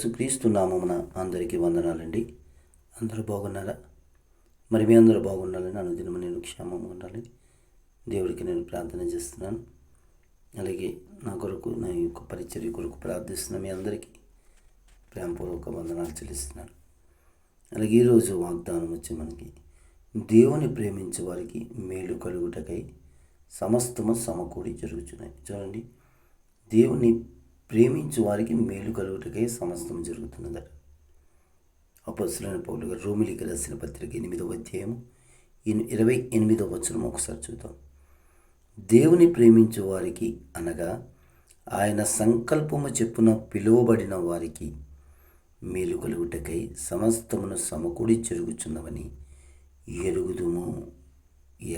యేసుక్రీస్తు నామమున అందరికీ వందనాలండి. అందరూ బాగున్నారా? మరి మీ అందరూ బాగుండాలని అనుదినము నేను క్షేమంగా ఉండాలని దేవుడికి నేను ప్రార్థన చేస్తున్నాను. అలాగే నా కొరకు, నా యొక్క పరిచర్య కొరకు ప్రార్థిస్తున్న మీ అందరికీ ప్రేమపూర్వక వందనాలు చెల్లిస్తున్నాను. అలాగే ఈరోజు వాగ్దానం వచ్చి మనకి దేవుని ప్రేమించే వారికి మేలు కలుగుటకై సమస్తము సమకూడి జరుగుతున్నాయి. చూడండి, దేవుని ప్రేమించు వారికి మేలు కలుగుటకై సమస్తం జరుగుతున్నదట. అపొస్తలుడైన పౌలు గారు రోమీయులకు రాసిన పత్రిక 8వ అధ్యాయము 28వ వచనం ఒకసారి చూద్దాం. దేవుని ప్రేమించు వారికి అనగా ఆయన సంకల్పము చెప్పున పిలువబడిన వారికి మేలు కలుగుటకై సమస్తమును సమకూడి జరుగుచున్నవని ఎరుగుదుము.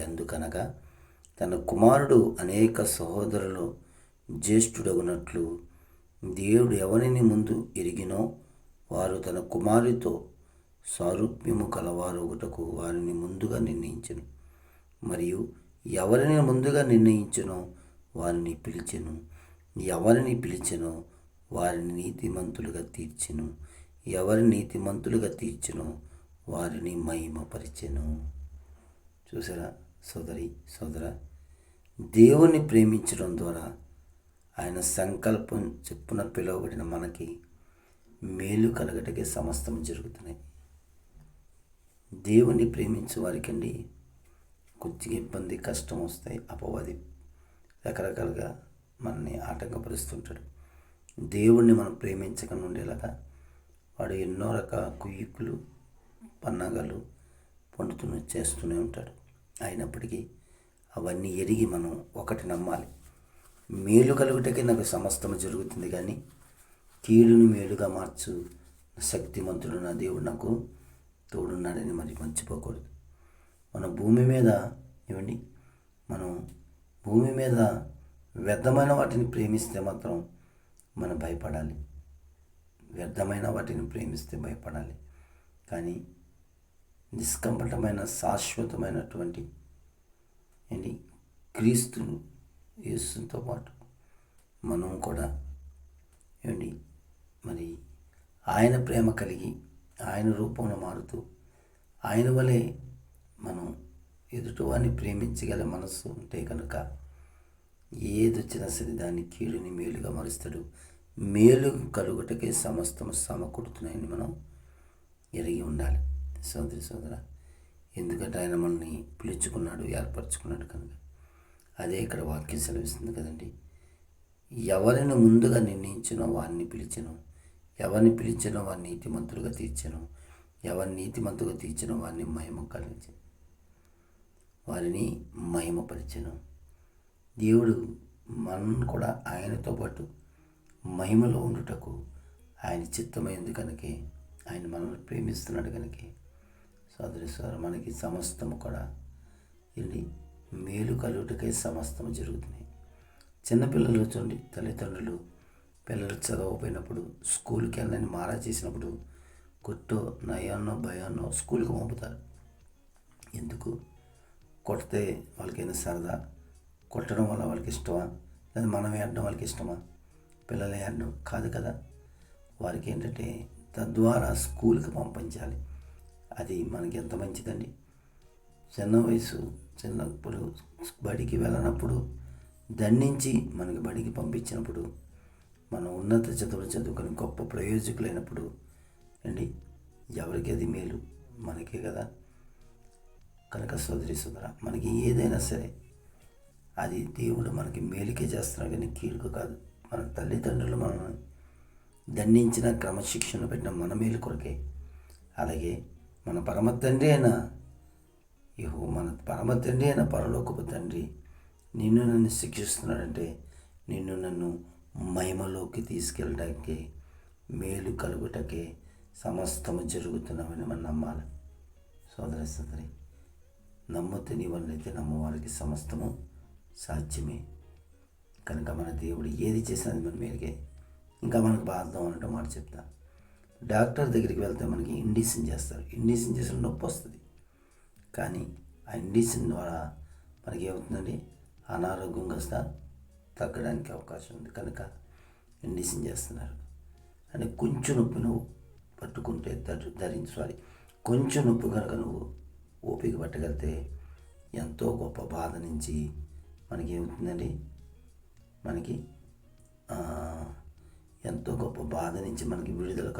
ఎందుకనగా తన కుమారుడు అనేక సహోదరులు జ్యేష్ఠుడగునట్లు దేవుడు ఎవరిని ముందు ఎరిగినో వారు తన కుమారుడితో సారూప్యము కలవారు ఒకటకు వారిని ముందుగా నిర్ణయించెను. మరియు ఎవరిని ముందుగా నిర్ణయించెనో వారిని పిలిచెను. ఎవరిని పిలిచెనో వారిని నీతిమంతులుగా తీర్చెను. ఎవరిని నీతిమంతులుగా తీర్చెనో వారిని మహిమపరిచెను. చూసారా సోదరి సోదరా, దేవుని ప్రేమించడం ద్వారా ఆయన సంకల్పం చెప్పున పిలువబడిన మనకి మేలు కలగటకే సమస్తం జరుగుతున్నాయి. దేవుని ప్రేమించే వారికండి కొద్దిగా ఇబ్బంది, కష్టం వస్తాయి. అపవాది రకరకాలుగా మనల్ని ఆటంకపరుస్తుంటాడు. దేవుణ్ణి మనం ప్రేమించకుండా ఉండేలాగా వాడు ఎన్నో రకాల కుయుక్కులు, పన్నాగాలు చేస్తూనే ఉంటాడు. అయినప్పటికీ అవన్నీ ఎరిగి మనం ఒకటి నమ్మాలి, మేలు కలుగుటకే నాకు సమస్తము జరుగుతుంది, కానీ కీడుని మేలుగా మార్చు శక్తిమంతుడు నా దేవుడు నాకు తోడున్నాడని మరి మర్చిపోకూడదు. మన భూమి మీద మనం భూమి మీద వ్యర్థమైన వాటిని ప్రేమిస్తే మాత్రం మనం భయపడాలి. వ్యర్థమైన వాటిని ప్రేమిస్తే భయపడాలి. కానీ నిష్కంపటమైన శాశ్వతమైనటువంటి క్రీస్తు యేసుతో పాటు మనం కూడా మరి ఆయన ప్రేమ కలిగి ఆయన రూపంలో మారుతూ ఆయన వలె మనం ఎదుటివారిని ప్రేమించగల మనస్సు ఉంటే కనుక ఏదొచ్చినా సరే దాన్ని కీడుని మేలుగా మారుస్తాడు. మేలు కలుగుటకే సమస్తం సమకూడుతున్నాయని మనం ఎరిగి ఉండాలి సోదరి సోదరా. ఎందుకంటే ఆయన మనల్ని పిలుచుకున్నాడు, ఏర్పరచుకున్నాడు కనుక. అదే ఇక్కడ వాక్యం సెలవిస్తుంది కదండి. ఎవరిని ముందుగా నిర్ణయించినో వారిని పిలిచెను, ఎవరిని పిలిచినో వారిని నీతిమంతులుగా తీర్చెను, ఎవరిని నీతిమంతులుగా తీర్చినో వారిని మహిమపరిచెను. దేవుడు మనం కూడా ఆయనతో పాటు మహిమలో ఉండుటకు ఆయన చిత్తమైంది కనుకే, ఆయన మనల్ని ప్రేమిస్తున్నాడు కనుకే సోదరి సోదరు మనకి సమస్తము కూడా మేలు కలుగుటకై సమస్తము జరుగుతున్నాయి. చిన్నపిల్లలు చూడండి, తల్లిదండ్రులు పిల్లలు చదవకపోయినప్పుడు స్కూల్కి వెళ్ళని మారా చేసినప్పుడు కొట్టో నయాన్నో భయాన్నో స్కూల్కి పంపుతారు. ఎందుకు? కొడితే వాళ్ళకైనా సరదా, కొట్టడం వల్ల వాళ్ళకి ఇష్టమా, లేదా మనం ఏడడం వాళ్ళకి ఇష్టమా? పిల్లలు ఏడడం కాదు కదా. వారికి ఏంటంటే తద్వారా స్కూల్కి పంపించాలి. అది మనకి ఎంత మంచిదండి. చిన్నప్పుడు బడికి వెళ్ళినప్పుడు దండించి మనకి బడికి పంపించినప్పుడు మనం ఉన్నత చదువులు చదువుకొని గొప్ప ప్రయోజకులైనప్పుడు ఎవరికి అది మేలు? మనకే కదా. కనుక సోదరి సోదరా, మనకి ఏదైనా సరే అది దేవుడు మనకి మేలుకే చేస్తున్నాడు, కానీ కీడుకు కాదు. మన తల్లిదండ్రులు మనం దండించిన, క్రమశిక్షణ పెట్టిన మన మేలు కొరకే. అలాగే మన పరమ తండ్రి అయిన పరలోకపు తండ్రి నిన్ను నన్ను శిక్షిస్తున్నాడంటే నిన్ను నన్ను మహిమలోకి తీసుకెళ్ళడానికి, మేలు కలుగుటకే సమస్తము జరుగుతున్నామని మనం నమ్మాలి. సోదరి సోదరి, నమ్ముతే నీ వల్లైతే నమ్మవారికి సమస్తము సాధ్యమే. కనుక మన దేవుడు ఏది చేసినది మన మేలుకే. ఇంకా మనకు బాధం అన్నట్టు మాట చెప్తా. డాక్టర్ దగ్గరికి వెళ్తే మనకి ఇండిషన్ చేస్తారు. ఇండిషన్ చేసిన నొప్పి వస్తుంది, కానీ ఆ ఇండిషన్ ద్వారా మనకి ఏమవుతుందండి? అనారోగ్యం కాస్త తగ్గడానికి అవకాశం ఉంది. కనుక ఇండిషన్ చేస్తున్నారు. అని కొంచెం నొప్పి నువ్వు పట్టుకుంటే ధరించాలి. కొంచెం నొప్పి కనుక నువ్వు ఓపిక పట్టగలిగితే ఎంతో గొప్ప బాధ నుంచి మనకి ఏమవుతుందండి, మనకి ఎంతో గొప్ప బాధ నుంచి మనకి విడుదల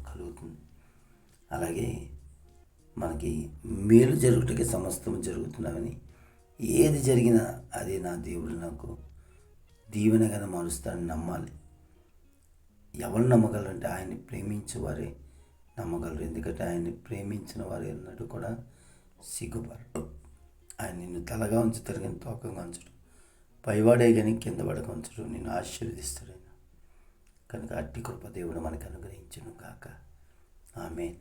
కలుగుతుంది. అలాగే మనకి మేలు జరుగుటకి సమస్తం జరుగుతున్నామని, ఏది జరిగినా అది నా దేవుడు నాకు దీవెనగానే మారుస్తాడని నమ్మాలి. ఎవరు నమ్మగలరంటే ఆయన్ని ప్రేమించే వారే నమ్మగలరు. ఎందుకంటే ఆయన్ని ప్రేమించిన వారు అన్నట్టు కూడా సిగ్గుపడరు. ఆయన నిన్ను తలగా ఉంచుతారు కానీ తోకగా ఉంచడు, పైవాడే కానీ కింద పడక ఉంచడు, నిన్ను ఆశీర్వదిస్తాడు ఆయన. కనుక అట్టి కృప దేవుడు మనకు అనుగ్రహించును గాక. ఆమేన్.